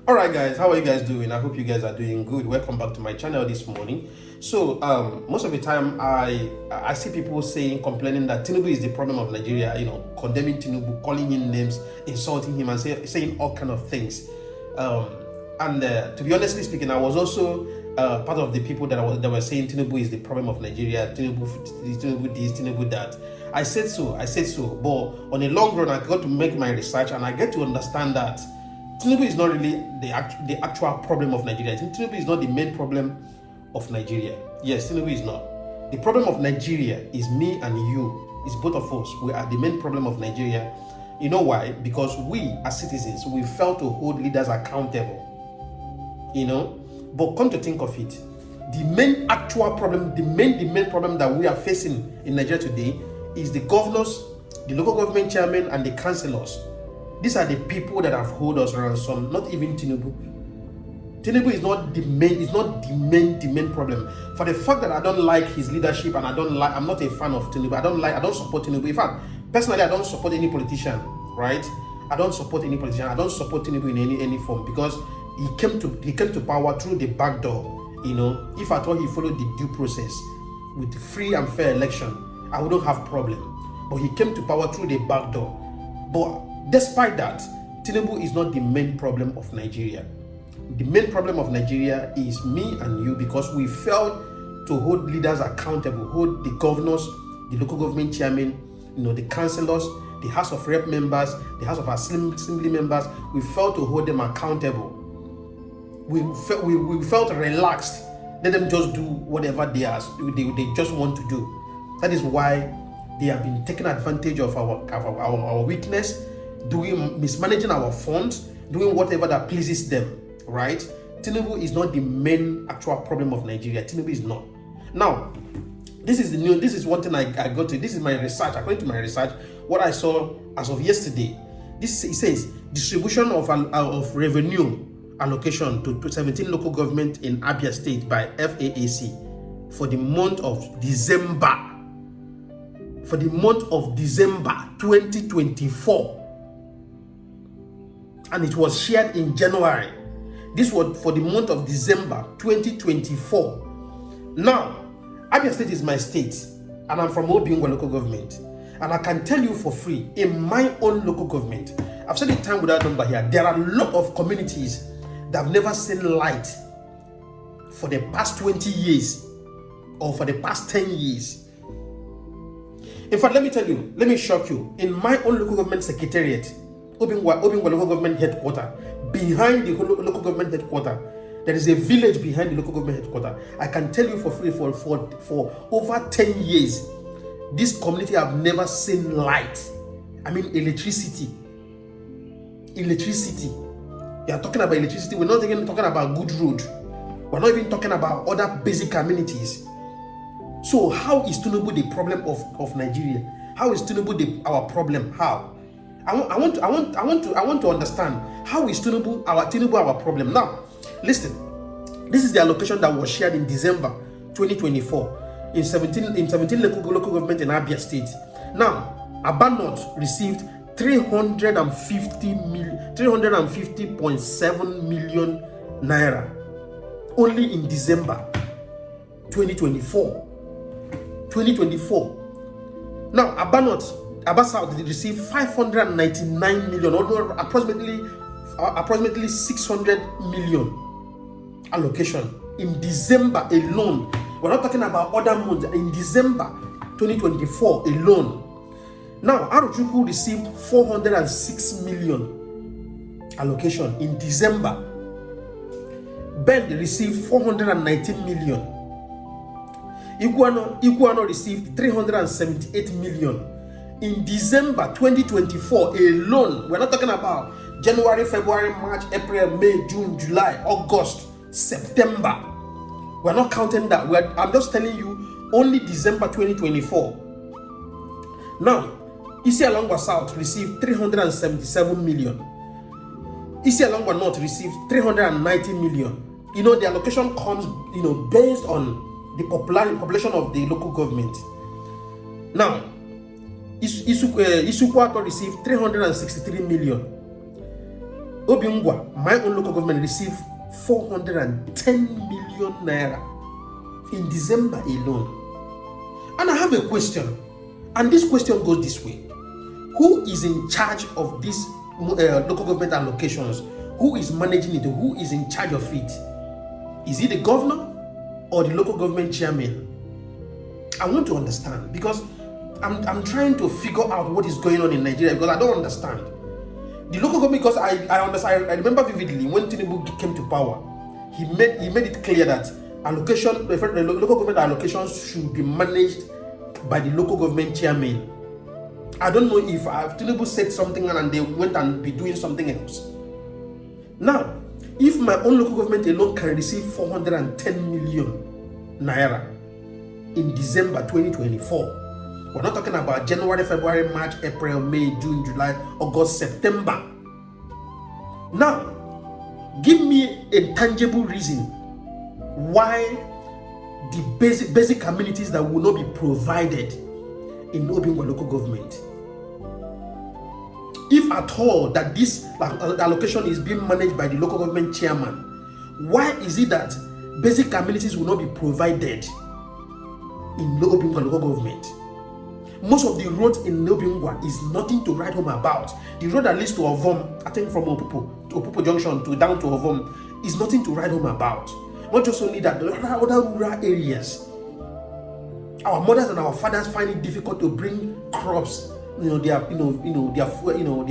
Alright guys, how are you guys doing? I hope you guys are doing good. Welcome back to my channel this morning. So most of the time I see people complaining that Tinubu is the problem of Nigeria, condemning Tinubu, calling him names, insulting him, and saying all kind of things. To be honestly speaking, I was also part of the people that were saying Tinubu is the problem of Nigeria, Tinubu this, Tinubu that. I said so, but on a long run I got to make my research and I get to understand that Tinubu is not really the actual problem of Nigeria. Tinubu is not the main problem of Nigeria. Yes, Tinubu is not. The problem of Nigeria is me and you. It's both of us. We are the main problem of Nigeria. You know why? Because we, as citizens, we fail to hold leaders accountable. But come to think of it, the main actual problem, the main problem that we are facing in Nigeria today is the governors, the local government chairmen, and the councillors. These are the people that have held us ransom, not even Tinubu. Tinubu is not the main problem. For the fact that I don't like his leadership and I'm not a fan of Tinubu. I don't support Tinubu. In fact, personally, I don't support any politician, right? I don't support any politician. I don't support Tinubu in any form because he came to power through the back door. If at all he followed the due process with free and fair election, I wouldn't have problem. But he came to power through the back door. But despite that, Tinubu is not the main problem of Nigeria. The main problem of Nigeria is me and you because we failed to hold leaders accountable, hold the governors, the local government chairmen, the councillors, the House of Rep members, the House of Assembly members. We failed to hold them accountable. We felt relaxed. Let them just do whatever they just want to do. That is why they have been taking advantage of our weakness, mismanaging our funds, doing whatever that pleases them, right? Tinubu is not the main actual problem of Nigeria. Tinubu is not. Now, this is one thing I got to. This is my research. According to my research, what I saw as of yesterday, it says distribution of revenue allocation to 17 local government in Abia State by FAAC for the month of December. For the month of December 2024. And it was shared in January. This was for the month of December 2024. Now, Abia State is my state, and I'm from Obingwa local government. And I can tell you for free, in my own local government, I've said it time without number here, there are a lot of communities that have never seen light for the past 20 years or for the past 10 years. In fact, let me shock you. In my own local government secretariat, Obingwa local government headquarters, behind the local government headquarters, there is a village behind the local government headquarters. I can tell you for free, for over 10 years, this community have never seen light. I mean electricity. You are talking about electricity. We're not even talking about good road. We're not even talking about other basic amenities. So how is Tinubu the problem of Nigeria? How is Tinubu our problem? How? I want to understand how is Tinubu our problem. Now, listen. This is the allocation that was shared in December 2024 in 17 local government in Abia State. Now, Aba North received 350.7 million naira only in December 2024. Now, Aba South received 599 million, or approximately 600 million allocation in December alone. We're not talking about other months. In December 2024 alone. Now, Aruchukwu received 406 million allocation in December. Bend received 419 million. Iguano received 378 million in December 2024 alone. We're not talking about January, February, March, April, May, June, July, August, September. We're not counting that. I'm just telling you only December 2024. Now, Isialongwa South received 377 million. Isialongwa North received 390 million. The allocation comes, based on the population of the local government. Now, Isukwato received 363 million. Obiungwa, my own local government, received 410 million naira in December alone. And I have a question, and this question goes this way: who is in charge of these local government allocations? Who is managing it? Who is in charge of it? Is it the governor or the local government chairman? I want to understand, because I'm trying to figure out what is going on in Nigeria, because I don't understand. The local government, because I understand, I remember vividly when Tinubu came to power, he made it clear that the local government allocations should be managed by the local government chairman. I don't know if Tinubu said something and they went and be doing something else. Now, if my own local government alone can receive 410 million naira in December 2024, we're not talking about January, February, March, April, May, June, July, August, September. Now, give me a tangible reason why the basic amenities that will not be provided in Obiungwa local government. If at all that this allocation is being managed by the local government chairman, why is it that basic amenities will not be provided in Obiungwa local government? Most of the roads in Obiungwa is nothing to write home about. The road that leads to Ovom, I think from Opupo Junction to down to Ovom, is nothing to write home about. Not just only that, the other rural areas, our mothers and our fathers find it difficult to bring crops, their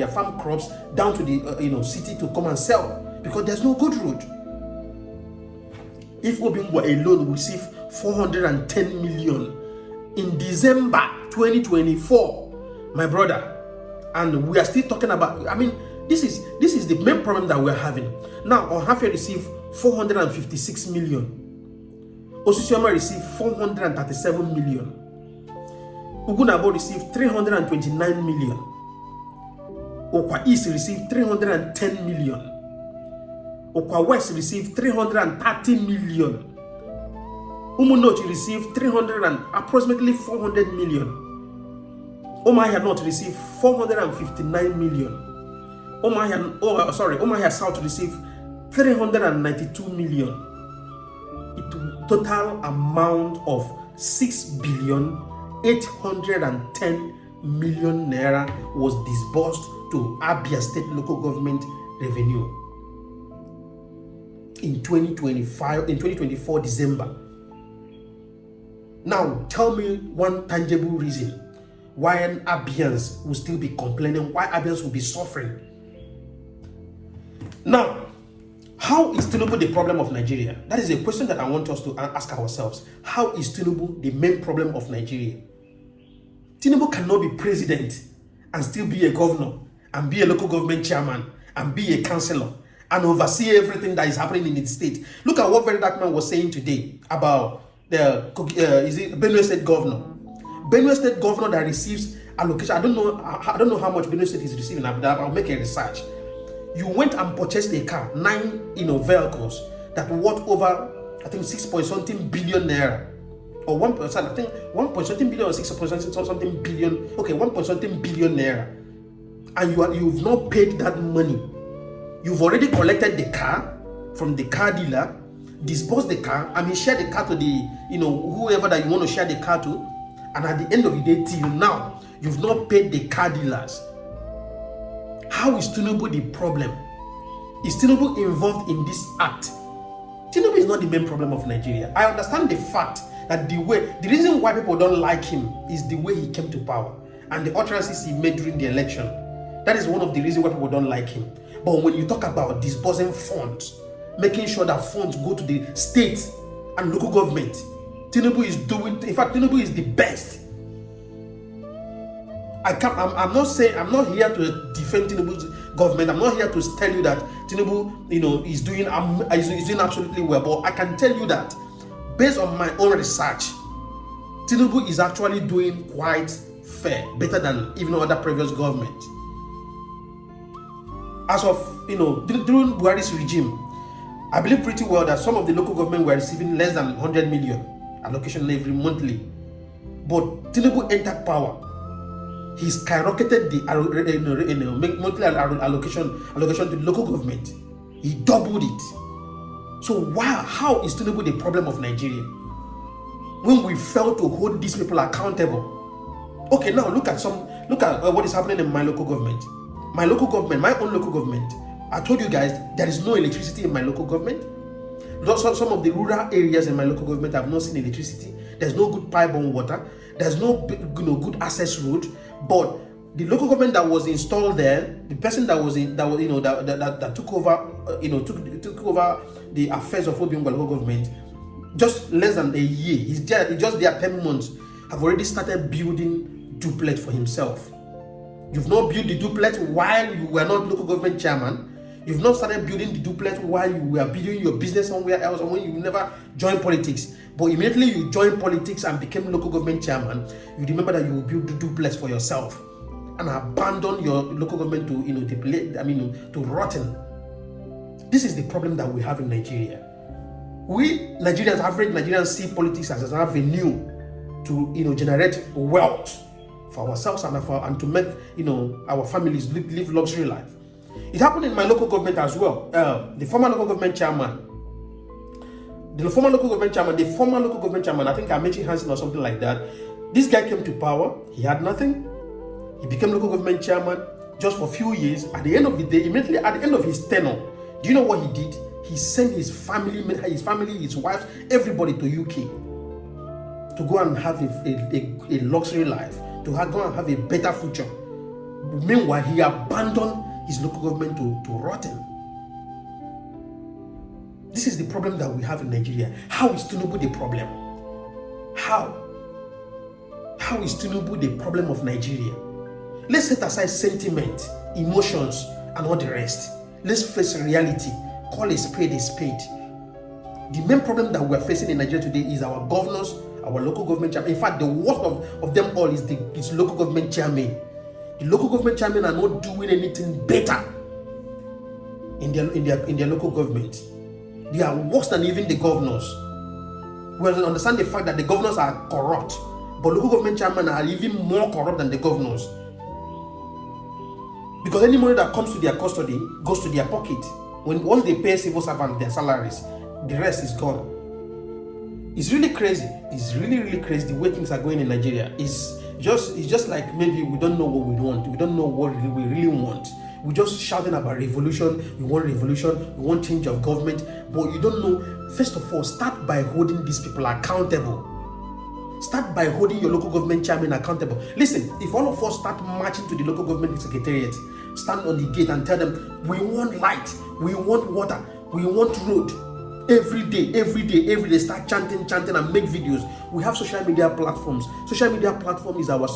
farm crops down to the city to come and sell, because there's no good road. If Obiungwa alone will receive 410 million in December 2024, my brother, and we are still talking about, this is the main problem that we're having. Now, Ohafia received 456 million. Osisioma received 437 million. Ugunabo received 329 million. Okwa East received 310 million. Okwa West received 330 million. Umunochi received approximately 400 million. Omahia North received 459 million. Omahia South received 392 million. It total amount of 6,810 million naira was disbursed to Abia State local government revenue in 2024 December. Now, tell me one tangible reason why Abians will still be complaining, why Abians will be suffering. Now, how is Tinubu the problem of Nigeria? That is a question that I want us to ask ourselves. How is Tinubu the main problem of Nigeria? Tinubu cannot be president and still be a governor and be a local government chairman and be a councillor and oversee everything that is happening in the state. Look at what Very Dark Man was saying today about the Benue State governor. Benue State governor that receives allocation. I don't know how much Benue State is receiving. I'll make a research. You went and purchased a car, 9 vehicles that worth over, I think, 6.something billion naira, or 1%. I think 1.something billion or 6.something billion. Okay, 1.something billion naira, and you've not paid that money. You've already collected the car from the car dealer, disbursed the car. Share the car to the whoever that you want to share the car to, and at the end of the day, till now, you've not paid the car dealers. How is Tinubu the problem? Is Tinubu involved in this act? Tinubu is not the main problem of Nigeria. I understand the fact that the reason why people don't like him is the way he came to power and the utterances he made during the election. That is one of the reasons why people don't like him. But when you talk about disbursing funds, making sure that funds go to the state and local government, Tinubu is doing. In fact, Tinubu is the best. I'm not here to defend Tinubu's government. I'm not here to tell you that Tinubu, is doing absolutely well. But I can tell you that, based on my own research, Tinubu is actually doing quite fair, better than even other previous government. As of during Buhari's regime, I believe pretty well that some of the local government were receiving less than 100 million allocation every monthly. But Tinubu entered power. he skyrocketed the monthly allocation to the local government. He doubled it. So how is Tinubu the problem of Nigeria? When we fail to hold these people accountable. Okay, now look at what is happening in my local government. My own local government. I told you guys there is no electricity in my local government. Some of the rural areas in my local government have not seen electricity. There's no good pipe-borne water. There's no good access road. But the local government that was installed there, the person that took over the affairs of Obiongwa local government, just less than a year, he's just there 10 months, have already started building duplex for himself. You've not built the duplex while you were not local government chairman. You've not started building the duplex while you were building your business somewhere else, or when you never joined politics. But immediately you joined politics and became local government chairman, you remember that you will build the duplex for yourself and abandon your local government to rotten. This is the problem that we have in Nigeria. We Nigerians, average Nigerians, see politics as an avenue to generate wealth for ourselves and to make our families live luxury life. It happened in my local government as well. The former local government chairman, I think Amechi Hansen or something like that. This guy came to power. He had nothing. He became local government chairman just for a few years. At the end of the day, immediately at the end of his tenure, do you know what he did? He sent his family, his wife, everybody to UK to go and have a luxury life, to go and have a better future. Meanwhile, he abandoned his local government to rotten. This is the problem that we have in Nigeria. How is Tinubu the problem? How is Tinubu the problem of Nigeria? Let's set aside sentiment, emotions, and all the rest. Let's face reality. Call a spade a spade. The main problem that we are facing in Nigeria today is our governors, our local government chairman. In fact, the worst of them all is local government chairman. The local government chairmen are not doing anything better in their local government. They are worse than even the governors. We understand the fact that the governors are corrupt, but local government chairmen are even more corrupt than the governors. Because any money that comes to their custody goes to their pocket. Once they pay civil servants their salaries, the rest is gone. It's really crazy. It's really, really crazy the way things are going in Nigeria. It's just like maybe we don't know what we want. We don't know what we really want. We're just shouting about revolution. We want change of government. But you don't know. First of all, start by holding these people accountable. Start by holding your local government chairman accountable. Listen, if all of us start marching to the local government secretariat, stand on the gate and tell them, we want light, we want water, we want road. Every day, start chanting and make videos. We have social media platforms. Social media platform is our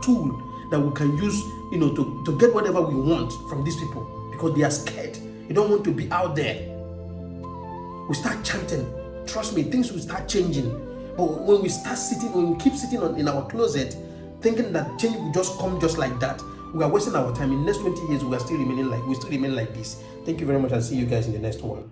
tool that we can use, to get whatever we want from these people, because they are scared. They don't want to be out there. We start chanting. Trust me, things will start changing. But when we keep sitting in our closet, thinking that change will just come just like that, we are wasting our time. In the next 20 years, we still remain like this. Thank you very much, and see you guys in the next one.